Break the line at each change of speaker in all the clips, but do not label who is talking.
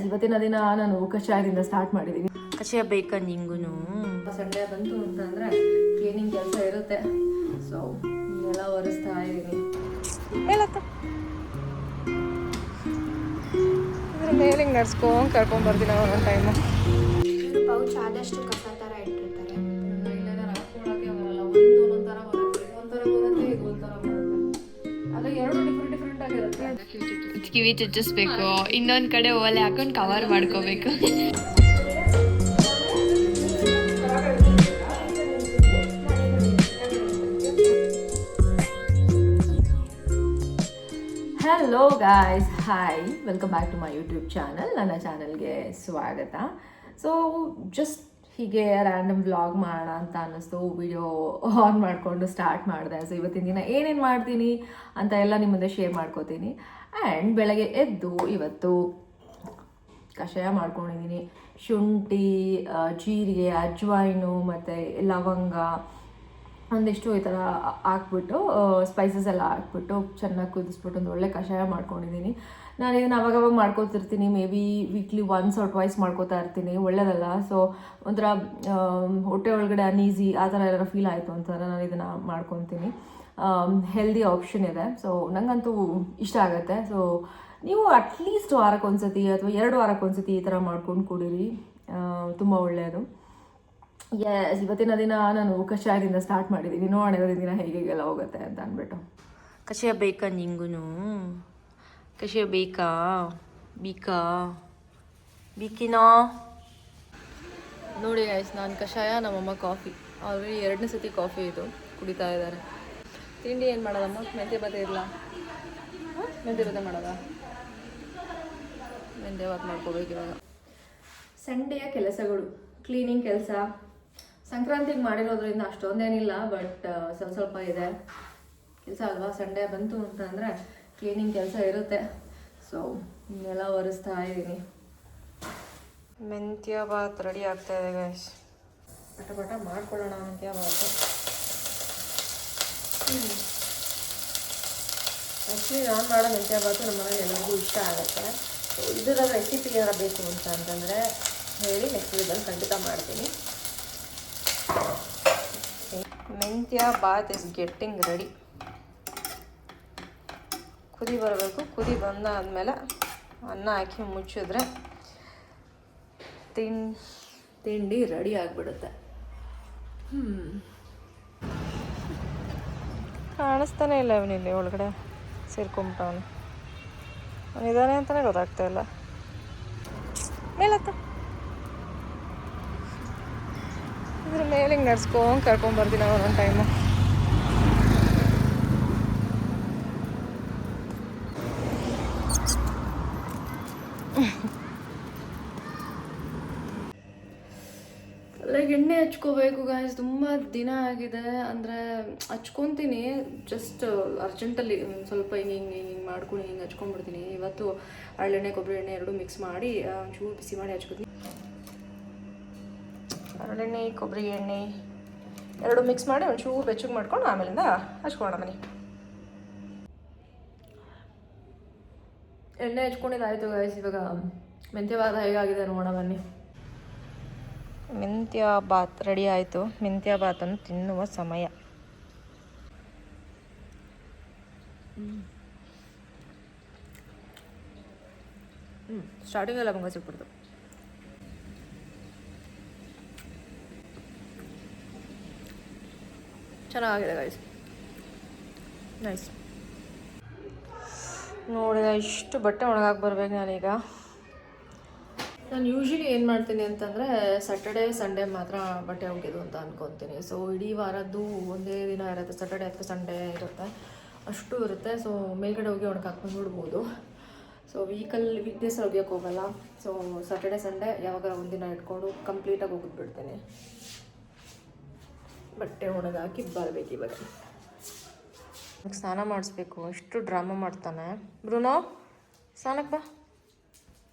ಇವತ್ತಿನ ದಿನ ನಾನು ಕಷಾಯದಿಂದ ಸ್ಟಾರ್ಟ್ ಮಾಡಿದ್ದೀನಿ.
ಕಷಾಯ ಬೇಕಾ ನಿಂಗೂ?
ಸಂಡೇ ಬಂತು ಅಂತಂದರೆ ಕ್ಲೀನಿಂಗ್ ಕೆಲಸ ಇರುತ್ತೆ. ಸೊ ಎಲ್ಲ ಒರೆಸ್ತಾ ಇದ್ದೀನಿ. ಮೇಲಿಂಗ್ ನಡ್ಸ್ಕೊಂಡು ಕರ್ಕೊಂಡ್ಬರ್ತೀನಿ ಒಂದೊಂದು ಟೈಮು.
ಪೌಚ್ ಆದಷ್ಟು ಕಸ ಥರ ಇಟ್ಟಿರ್ತಾರೆ.
ಇಲ್ಲೆಲ್ಲ ಹಾಕ್ಕೊಳಕ್ಕೆ ಬರಲ್ಲ. ಒಂದೊಂದು ಥರ ಬರುತ್ತೆ, ಒಂಥರ ಬರುತ್ತೆ, ಇದು ಒಂಥರ ಬರುತ್ತೆ. ಅದು ಎರಡು ಡಿಫ್ರೆಂಟ್ ಆಗಿರುತ್ತೆ.
ಕಿವಿ ಚುಚ್ಚಿಸ್ಬೇಕು, ಇನ್ನೊಂದು ಕಡೆ ಓಲೆ ಹಾಕೊಂಡು ಕವರ್ ಮಾಡ್ಕೋಬೇಕು.
Hello guys, hi, welcome back to my YouTube channel. ನನ್ನ ಚಾನಲ್ಗೆ ಸ್ವಾಗತ. ಸೊ ಜಸ್ಟ್ ಹೀಗೆ ರ್ಯಾಂಡಮ್ ವ್ಲಾಗ್ ಮಾಡೋಣ ಅಂತ ಅನ್ನಿಸ್ತು. ವಿಡಿಯೋ ಆನ್ ಮಾಡಿಕೊಂಡು ಸ್ಟಾರ್ಟ್ ಮಾಡಿದೆ. ಸೊ ಇವತ್ತಿನ ದಿನ ಏನೇನು ಮಾಡ್ತೀನಿ ಅಂತ ಎಲ್ಲ ನಿಮ್ಮ ಮುಂದೆ ಶೇರ್ ಮಾಡ್ಕೋತೀನಿ. ಆ್ಯಂಡ್ ಬೆಳಗ್ಗೆ ಎದ್ದು ಇವತ್ತು ಕಷಾಯ ಮಾಡ್ಕೊಂಡಿದ್ದೀನಿ. ಶುಂಠಿ, ಜೀರಿಗೆ, ಅಜ್ವಾಯಿನು ಮತ್ತು ಲವಂಗ ಒಂದಿಷ್ಟು ಈ ಥರ ಹಾಕ್ಬಿಟ್ಟು ಸ್ಪೈಸಸ್ ಎಲ್ಲ ಹಾಕ್ಬಿಟ್ಟು ಚೆನ್ನಾಗಿ ಕುದಿಸ್ಬಿಟ್ಟು ಒಂದು ಒಳ್ಳೆ ಕಷಾಯ ಮಾಡ್ಕೊಂಡಿದ್ದೀನಿ. ನಾನು ಇದನ್ನು ಅವಾಗವಾಗ ಮಾಡ್ಕೊತಿರ್ತೀನಿ. Maybe weekly once or twice ಮಾಡ್ಕೋತಾ ಇರ್ತೀನಿ. ಒಳ್ಳೆಯದಲ್ಲ. ಸೊ ಒಂಥರ ಹೊಟ್ಟೆ ಒಳಗಡೆ ಅನ್ಈಸಿ ಆ ಥರ ಏನಾರು ಫೀಲ್ ಆಯಿತು ಅಂತಂದರೆ ನಾನು ಇದನ್ನು ಮಾಡ್ಕೊತೀನಿ. ಹೆಲ್ದಿ ಆಪ್ಷನ್ ಇದೆ. ಸೊ ನನಗಂತೂ ಇಷ್ಟ ಆಗುತ್ತೆ. ಸೊ ನೀವು ಅಟ್ಲೀಸ್ಟ್ ವಾರಕ್ಕೊಂದ್ಸತಿ ಅಥವಾ 2 ವಾರಕ್ಕೊಂದ್ಸತಿ ಈ ಥರ ಮಾಡ್ಕೊಂಡು ಕುಡೀರಿ, ತುಂಬ ಒಳ್ಳೆಯದು. ಇವತ್ತಿನ ದಿನ ನಾನು ಕಷಾಯದಿಂದ ಸ್ಟಾರ್ಟ್ ಮಾಡಿದ್ದೀನಿ. ನೋಡೋಣ ಇವತ್ತಿನ ದಿನ ಹೇಗೆಲ್ಲ ಹೋಗುತ್ತೆ ಅಂತ ಅಂದ್ಬಿಟ್ಟು.
ಕಷಾಯ ಬೇಕಾ ನಿಂಗೂ? ಕಷಾಯ ಬೇಕಾ? ಬೇಕಿನೋ?
ನೋಡಿ ಗೈಸ್, ನಾನು ಕಷಾಯ, ನಮ್ಮಮ್ಮ ಕಾಫಿ. ಆಲ್ರೆಡಿ 2ನೇ ಸತಿ ಕಾಫಿ ಇದು ಕುಡಿತಾ ಇದ್ದಾರೆ. ತಿಂಡಿ ಏನು ಮಾಡೋದಮ್ಮ? ಮೆಂತ್ಯ ಭಾತ ಇರಲ್ಲ? ಮೆಂತ್ಯ ಭಾತ ಮಾಡೋದಾ? ಮೆಂತ್ಯ ಭಾತ ಮಾಡ್ಕೋಬೇಕು ಇವಾಗ. ಸಂಡೆಯ ಕೆಲಸಗಳು, ಕ್ಲೀನಿಂಗ್ ಕೆಲಸ. ಸಂಕ್ರಾಂತಿಗೆ ಮಾಡಿರೋದ್ರಿಂದ ಅಷ್ಟೊಂದೇನಿಲ್ಲ, ಬಟ್ ಸ್ವಲ್ಪ ಇದೆ ಕೆಲಸ ಅಲ್ವಾ. ಸಂಡೇ ಬಂತು ಅಂತಂದರೆ ಕ್ಲೀನಿಂಗ್ ಕೆಲಸ ಇರುತ್ತೆ. ಸೊ ಇನ್ನೆಲ್ಲ ಒರೆಸ್ತಾ ಇದ್ದೀನಿ.
ಮೆಂತ್ಯ ಭಾತ್ ರೆಡಿ ಆಗ್ತಾ ಇದೆ ಗೈಸ್.
ಪಟ ಮಾಡ್ಕೊಳ್ಳೋಣ ಮೆಂತ್ಯ ಭಾತ್. ಆ್ಯಕ್ಚುಲಿ ನಾನು ಮಾಡೋ ಮೆಂತ್ಯ ಭಾತು ನಮ್ಮ ಮನೇಲಿ ಎಲ್ಲರಿಗೂ ಇಷ್ಟ ಆಗುತ್ತೆ. ಸೊ ಇದರ ರೆಸಿಪಿ ಏನಾರು ಬೇಕು ಅಂತಂದರೆ ಹೇಳಿ, ನೆಕ್ಸ್ಟ್ ವಿಡಿಯೋದಲ್ಲಿ ಖಂಡಿತ ಮಾಡ್ತೀನಿ.
ಮೆಂತ್ಯ ಬಾತ್ ಇಸ್ ಗೆಟ್ಟಿಂಗ್ ರೆಡಿ. ಕುದಿ ಬರಬೇಕು. ಕುದಿ ಬಂದಾದಮೇಲೆ ಅನ್ನ ಹಾಕಿ ಮುಚ್ಚಿದ್ರೆ
ತಿಂಡಿ ರೆಡಿ ಆಗಿಬಿಡುತ್ತೆ.
ಕಾಣಿಸ್ತಾನೆ ಇಲ್ಲ ಅವನಿಲ್ಲಿ ಒಳಗಡೆ ಸೇರ್ಕೊಂಬಿಟ್ಟವನು. ಅವನಿದ್ದಾನೆ ಅಂತಲೇ ಗೊತ್ತಾಗ್ತಾ ಇಲ್ಲ. ಮೇಲತ್ತ ಇದ್ರ ಮೇಲಿಂಗ್ ನಡ್ಸ್ಕೊಂಡು ಕರ್ಕೊಂಡ್ಬರ್ತೀನಿ ಒಂದೊಂದು ಟೈಮು.
ಲೈಕ್ ಎಣ್ಣೆ ಹಚ್ಕೋಬೇಕು ಗಾಯ್ಸ್. ತುಂಬ ದಿನ ಆಗಿದೆ. ಅಂದರೆ ಹಚ್ಕೊತೀನಿ, ಜಸ್ಟ್ ಅರ್ಜೆಂಟಲ್ಲಿ ಸ್ವಲ್ಪ ಹಿಂಗೆ ಮಾಡ್ಕೊಂಡು ಹಿಂಗೆ ಹಚ್ಕೊಂಡ್ಬಿಡ್ತೀನಿ. ಇವತ್ತು ಹರಳೆಣ್ಣೆ, ಕೊಬ್ಬರಿ ಎಣ್ಣೆ ಎರಡೂ ಮಿಕ್ಸ್ ಮಾಡಿ ಒಂಚೂರು ಬಿಸಿ ಮಾಡಿ ಹಚ್ಕೊತೀನಿ.
ಹರಳೆಣ್ಣೆ, ಕೊಬ್ಬರಿ ಎಣ್ಣೆ ಎರಡು ಮಿಕ್ಸ್ ಮಾಡಿ ಒಂಚೂರು ಬೆಚ್ಚಗೆ ಮಾಡ್ಕೊಂಡು ಆಮೇಲಿಂದ ಹಚ್ಕೊಳ್ಳೋಣ ಬನ್ನಿ.
ಎಣ್ಣೆ ಹಚ್ಕೊಂಡಿದ್ದಾಯಿತು ಗಾಯ್ಸ್. ಇವಾಗ ಮೆಂತ್ಯ ಭಾತ ಹೇಗಾಗಿದೆ ನೋಡೋಣ ಬನ್ನಿ.
ಮೆಂತ್ಯ ಬಾತ್ ರೆಡಿ ಆಯಿತು. ಮೆಂತ್ಯ ಬಾತನ್ನು ತಿನ್ನುವ ಸಮಯ.
ಸ್ಟಾರ್ಟಿಂಗ್ ಎಲ್ಲ ಲವಂಗ ಸಿಕ್ಬಿಡ್ತು. ಚೆನ್ನಾಗಿದೆ ಗೈಸ್, ನೈಸ್.
ನೋಡಿ ಇಷ್ಟು ಬಟ್ಟೆ ಒಣಗಾಕಿ ಬರ್ಬೇಕು ನಾನೀಗ.
ನಾನು ಯೂಶ್ವಲಿ ಏನು ಮಾಡ್ತೀನಿ ಅಂತಂದರೆ ಸ್ಯಾಟರ್ಡೇ ಸಂಡೇ ಮಾತ್ರ ಬಟ್ಟೆ ಒಗೆದು ಅಂತ ಅಂದ್ಕೊತೀನಿ. ಸೊ ಇಡೀ ವಾರದ್ದು ಒಂದೇ ದಿನ ಇರುತ್ತೆ, ಸ್ಯಾಟರ್ಡೇ ಅಥವಾ ಸಂಡೇ ಇರುತ್ತೆ, ಅಷ್ಟು ಇರುತ್ತೆ. ಸೊ ಮೇಲ್ಗಡೆ ಹೋಗಿ ಒಣಗಾಕ್ಕೊಂಡ್ಬಿಡ್ಬೋದು. ಸೊ ವೀಕ್ ಡೇಸ್ ಒಗೆಯೋಕ್ಕೆ ಹೋಗಲ್ಲ. ಸೊ ಸ್ಯಾಟರ್ಡೇ ಸಂಡೇ ಯಾವಾಗ ಒಂದಿನ ಇಟ್ಕೊಂಡು ಕಂಪ್ಲೀಟಾಗಿ ಒಗೆದ್ಬಿಡ್ತೀನಿ. ಬಟ್ಟೆ ಒಣಗಾಕಿ ಬರಬೇಕು ಇವಾಗ.
ಸ್ನಾನ ಮಾಡಿಸ್ಬೇಕು. ಇಷ್ಟು ಡ್ರಾಮಾ ಮಾಡ್ತಾನೆ. ಬ್ರೂನೋ, ಸ್ನಾನಕ್ಕೆ ಬಾ.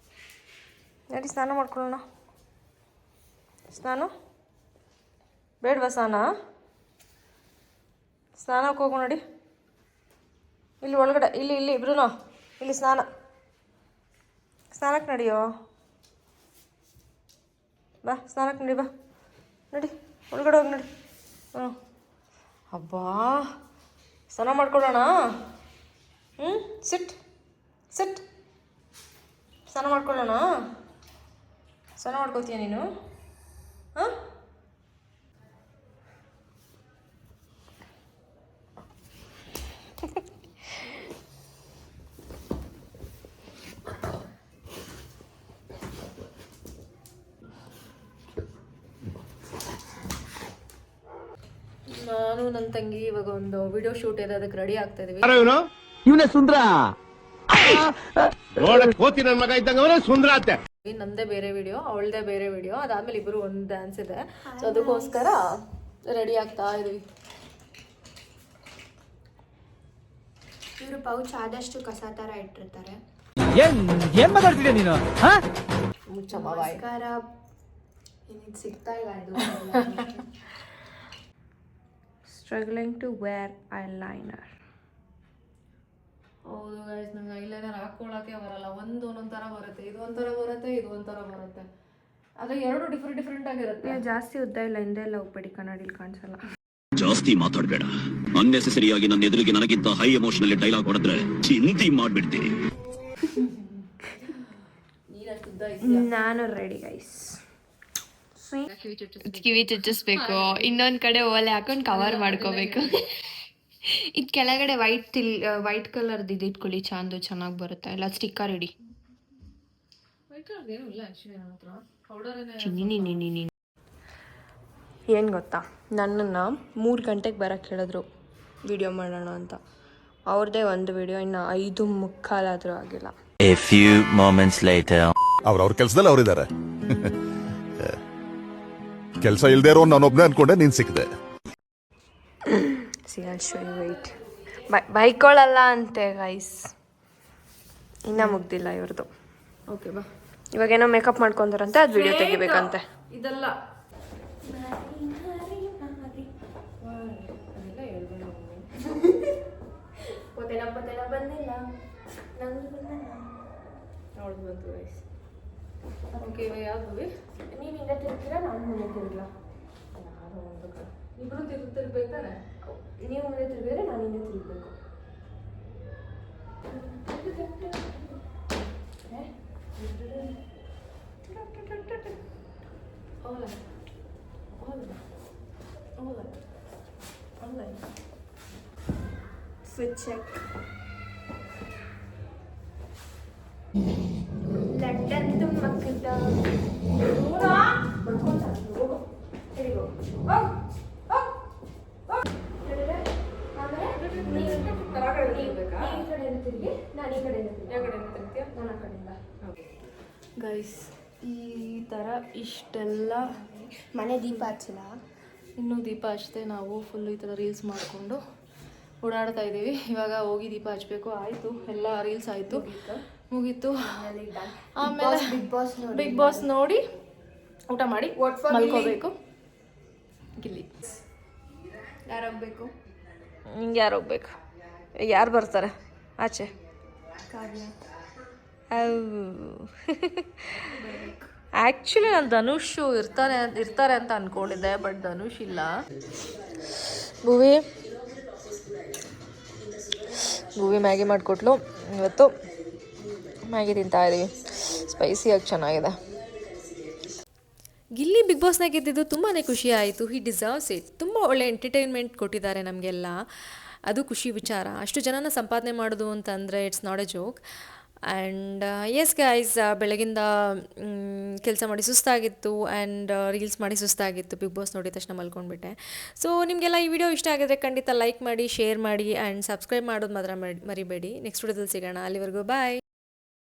ನಡಿ ಸ್ನಾನ ಮಾಡ್ಕೊಳ್ಳೋಣ. ಸ್ನಾನ ಬೇಡವಾ? ಸ್ನಾನಕ್ಕೆ ಹೋಗು. ನೋಡಿ ಇಲ್ಲಿ ಒಳಗಡೆ, ಇಲ್ಲಿ ಬ್ರೂನೋ, ಇಲ್ಲಿ ಸ್ನಾನ ಸ್ನಾನಕ್ಕೆ ನಡಿಯೋ, ಬಾ ಸ್ನಾನಕ್ಕೆ ನಡಿ, ಬಾ ನಡಿ, ಒಳಗಡೆ ಹೋಗಿ ನಡಿ. ಹ್ಞೂ ಅಬ್ಬಾ, ಸ್ನಾನ ಮಾಡ್ಕೊಳ್ಳೋಣ. ಸಿಟ್ ಸಿಟ್, ಸ್ನಾನ ಮಾಡ್ಕೊಳ್ಳೋಣ. ಸ್ನಾನ ಮಾಡ್ಕೊತೀಯ ನೀನು? ಹಾಂ, ನಾನು ನನ್ನ ತಂಗಿ ಇವಾಗ ಒಂದು ವಿಡಿಯೋ ಶೂಟ್ ಇದೆ, ಅದಕ್ಕೆ ರೆಡಿ ಆಗ್ತಾ ಇದೀವಿ.
ಇವನೇ ಸುಂದ್ರ ಕೋತಿ ನನ್ನ ಮಗ ಇದ್ದಂಗ ಅವನೇ ಸುಂದ್ರ ಅತ್ತೆ.
ನಂದೇ ಬೇರೆ ವಿಡಿಯೋ, ಅವಳದೇ ಬೇರೆ ವಿಡಿಯೋ, ಅದಾದ್ಮೇಲೆ ಇಬ್ರು ಒಂದು ಡ್ಯಾನ್ಸ್ ಇದೆ. ಸೊ ಅದಕ್ಕೋಸ್ಕರ ರೆಡಿ ಆಗ್ತಾ ಇದೀವಿ.
ಇವರು ಪೌಚ್ ಆದಷ್ಟು ಕಸ ಥರ ಇಟ್ಟಿರ್ತಾರೆ.
ಏನ್ ಮಾತಾಡ್ತಿದ್ಯಾ ನೀನು?
ಮುಚ್ಚಮ್ಮವಾಯ್
ಏನಿದು ಸಿಗ್ತಾ ಇಲ್ಲ ಇದು.
Struggling to wear eyeliner.
ಹೌದು ಗೈಸ್, ನಂಗೆ ಐಲೈನರ್ ಹಾಕೊಳ್ಳೋಕೆ ಬರಲ್ಲ. ಒಂದೊಂದ್ ಥರ ಬರುತ್ತೆ, ಇದು ಒಂಥರ ಬರುತ್ತೆ, ಇದು ಒಂಥರ ಬರುತ್ತೆ. ಆದರೆ ಎರಡು ಡಿಫ್ರೆಂಟ್ ಆಗಿರುತ್ತೆ.
ಜಾಸ್ತಿ ಉದ್ದ ಇಲ್ಲ, ಹಿಂದೆ ಎಲ್ಲ ಹೋಗ್ಬೇಡಿ, ಕನ್ನಡಿಲಿ ಕಾಣಿಸಲ್ಲ.
ಜಾಸ್ತಿ ಮಾತಾಡಬೇಡ. ಅನ್ನೆಸೆಸರಿ ಆಗಿ ನನ್ನ ಎದುರಿಗೆ ನನಗಿಂತ ಹೈ ಎಮೋಷನಲ್ ಡೈಲಾಗ್ ಹೊಡೆದ್ರೆ ಚಿಂತೆ ಮಾಡ್ಬಿಡ್ತೀನಿ.
ನಾನು ರೆಡಿ ಗೈಸ್.
ಕಿವಿ ಚುಚ್ಚಿಸ್ಬೇಕು, ಇನ್ನೊಂದು ಕಡೆ ಓಲೆ ಹಾಕೊಂಡು ಕವರ್ ಮಾಡ್ಕೋಬೇಕು. ಇದು ಕೆಳಗಡೆ ವೈಟ್ ಕಲರ್ದು ಇದು ಇಟ್ಕೊಳ್ಳಿ, ಚೆನ್ನಾಗಿ ಬರುತ್ತೆ. ಇಲ್ಲ ಸ್ಟಿಕ್ಕರ್ ಇಡಿ.
ಏನು ಗೊತ್ತಾ, ನನ್ನನ್ನು 3 ಗಂಟೆಗೆ ಬರೋಕ್ಕೆ ಹೇಳಿದ್ರು ವಿಡಿಯೋ ಮಾಡೋಣ ಅಂತ. ಅವ್ರದ್ದೇ ಒಂದು ವಿಡಿಯೋ ಇನ್ನು 5:15 ಆಗಿಲ್ಲ.
A few moments later.
ಅವ್ರ ಕೆಲಸದಲ್ಲಿ ಅವರಿದ್ದಾರೆ. ಕೆಲಸ ಇಲ್ದೇ ಇರೋ ನಾನೊಬ್ನೇ ಅನ್ಕೊಂಡೆ, ನೀನ್ ಸಿಕ್ಕಿದೆ.
ವೆಯ್ಟ್, ಬೈಕೊಳ್ಳಲ್ಲ ಅಂತೆ ಗೈಸ್, ಇನ್ನೂ ಮುಗ್ದಿಲ್ಲ ಇವ್ರದ್ದು.
ಓಕೆ ಬಾ.
ಇವಾಗೇನೋ ಮೇಕಪ್ ಮಾಡ್ಕೊಂತಾರಂತೆ, ಅದು ವಿಡಿಯೋ ತೆಗಿಬೇಕಂತೆ.
ಇದೆಲ್ಲ ಬಂತು ಗೈಸ್. ಓಕೆ, ಇವಾಗ ಯಾವ್ದು
ನೀವು ಹಿಂದೆ ತಿರ್ತೀರಾ, ನಾನು ಮುಂದೆ ತಿರ್ಗಲ?
ಇಬ್ರು ತಿರ್ಬೇಕಾರೆ
ನೀವು ಮುಂದೆ ತಿರುಗಿದ್ರೆ ನಾನು ಹಿಂದೆ ತಿರುಗಬೇಕು.
Switch check. ಲಂಡನ್ ಮಕ್ಕದ
ಗೈಸ್, ಈ ಥರ ಇಷ್ಟೆಲ್ಲ
ಮನೆ ದೀಪ ಹಚ್ಚಲ.
ಇನ್ನೂ ದೀಪ ಹಚ್ಚದೆ ನಾವು ಫುಲ್ ಈ ಥರ ರೀಲ್ಸ್ ಮಾಡಿಕೊಂಡು ಓಡಾಡ್ತಾ ಇದ್ದೀವಿ. ಇವಾಗ ಹೋಗಿ ದೀಪ ಹಚ್ಚಬೇಕು. ಆಯಿತು, ಎಲ್ಲ ರೀಲ್ಸ್ ಆಯಿತು, ಮುಗೀತು. ಆಮೇಲೆ ಬಿಗ್ ಬಾಸ್ ನೋಡಿ ಊಟ ಮಾಡಿ ಮಲ್ಕೋಬೇಕು. ಗಿಲ್ಲಿ
ಯಾರು ಹೋಗ್ಬೇಕು?
ಹಿಂಗೆ ಯಾರು ಹೋಗ್ಬೇಕು? ಯಾರು ಬರ್ತಾರೆ ಆಚೆ? ಆ್ಯಕ್ಚುಲಿ ನಾನು ಧನುಷ್ ಇರ್ತಾರೆ ಅಂತ ಅಂದ್ಕೊಂಡಿದ್ದೆ, ಬಟ್ ಧನುಷ್ ಇಲ್ಲ. ಭೂವಿ ಮ್ಯಾಗಿ ಮಾಡಿಕೊಟ್ಲು. ಇವತ್ತು ಮ್ಯಾಗಿ ತಿಂತಾ ಇದ್ದೀವಿ, ಸ್ಪೈಸಿಯಾಗಿ ಚೆನ್ನಾಗಿದೆ.
ಗಿಲ್ಲಿ ಬಿಗ್ ಬಾಸ್ನಾಗ ಗೆದ್ದಿದ್ದು ತುಂಬಾ ಖುಷಿ ಆಯಿತು. ಹಿ ಡಿಸರ್ವ್ಸ್ ಇಟ್. ತುಂಬ ಒಳ್ಳೆ ಎಂಟರ್ಟೈನ್ಮೆಂಟ್ ಕೊಟ್ಟಿದ್ದಾರೆ ನಮಗೆಲ್ಲ, ಅದು ಖುಷಿ ವಿಚಾರ. ಅಷ್ಟು ಜನನ ಸಂಪಾದನೆ ಮಾಡೋದು ಅಂತಂದರೆ it's not A joke. And yes guys, ಬೆಳಗಿಂದ ಕೆಲಸ ಮಾಡಿ ಸುಸ್ತಾಗಿತ್ತು ಆ್ಯಂಡ್ ರೀಲ್ಸ್ ಮಾಡಿ ಸುಸ್ತಾಗಿತ್ತು. ಬಿಗ್ ಬಾಸ್ ನೋಡಿದ ತಕ್ಷಣ ಮಲ್ಕೊಂಡ್ಬಿಟ್ಟೆ. ಸೊ ನಿಮಗೆಲ್ಲ ಈ ವಿಡಿಯೋ ಇಷ್ಟ ಆಗಿದ್ರೆ ಖಂಡಿತ ಲೈಕ್ ಮಾಡಿ, ಶೇರ್ ಮಾಡಿ ಆ್ಯಂಡ್ ಸಬ್ಸ್ಕ್ರೈಬ್ ಮಾಡೋದು ಮಾತ್ರ ಮರಿಬೇಡಿ. ನೆಕ್ಸ್ಟ್ ವಿಡಿಯೋದಲ್ಲಿ ಸಿಗೋಣ. ಅಲ್ಲಿವರೆಗೂ ಬಾಯ್.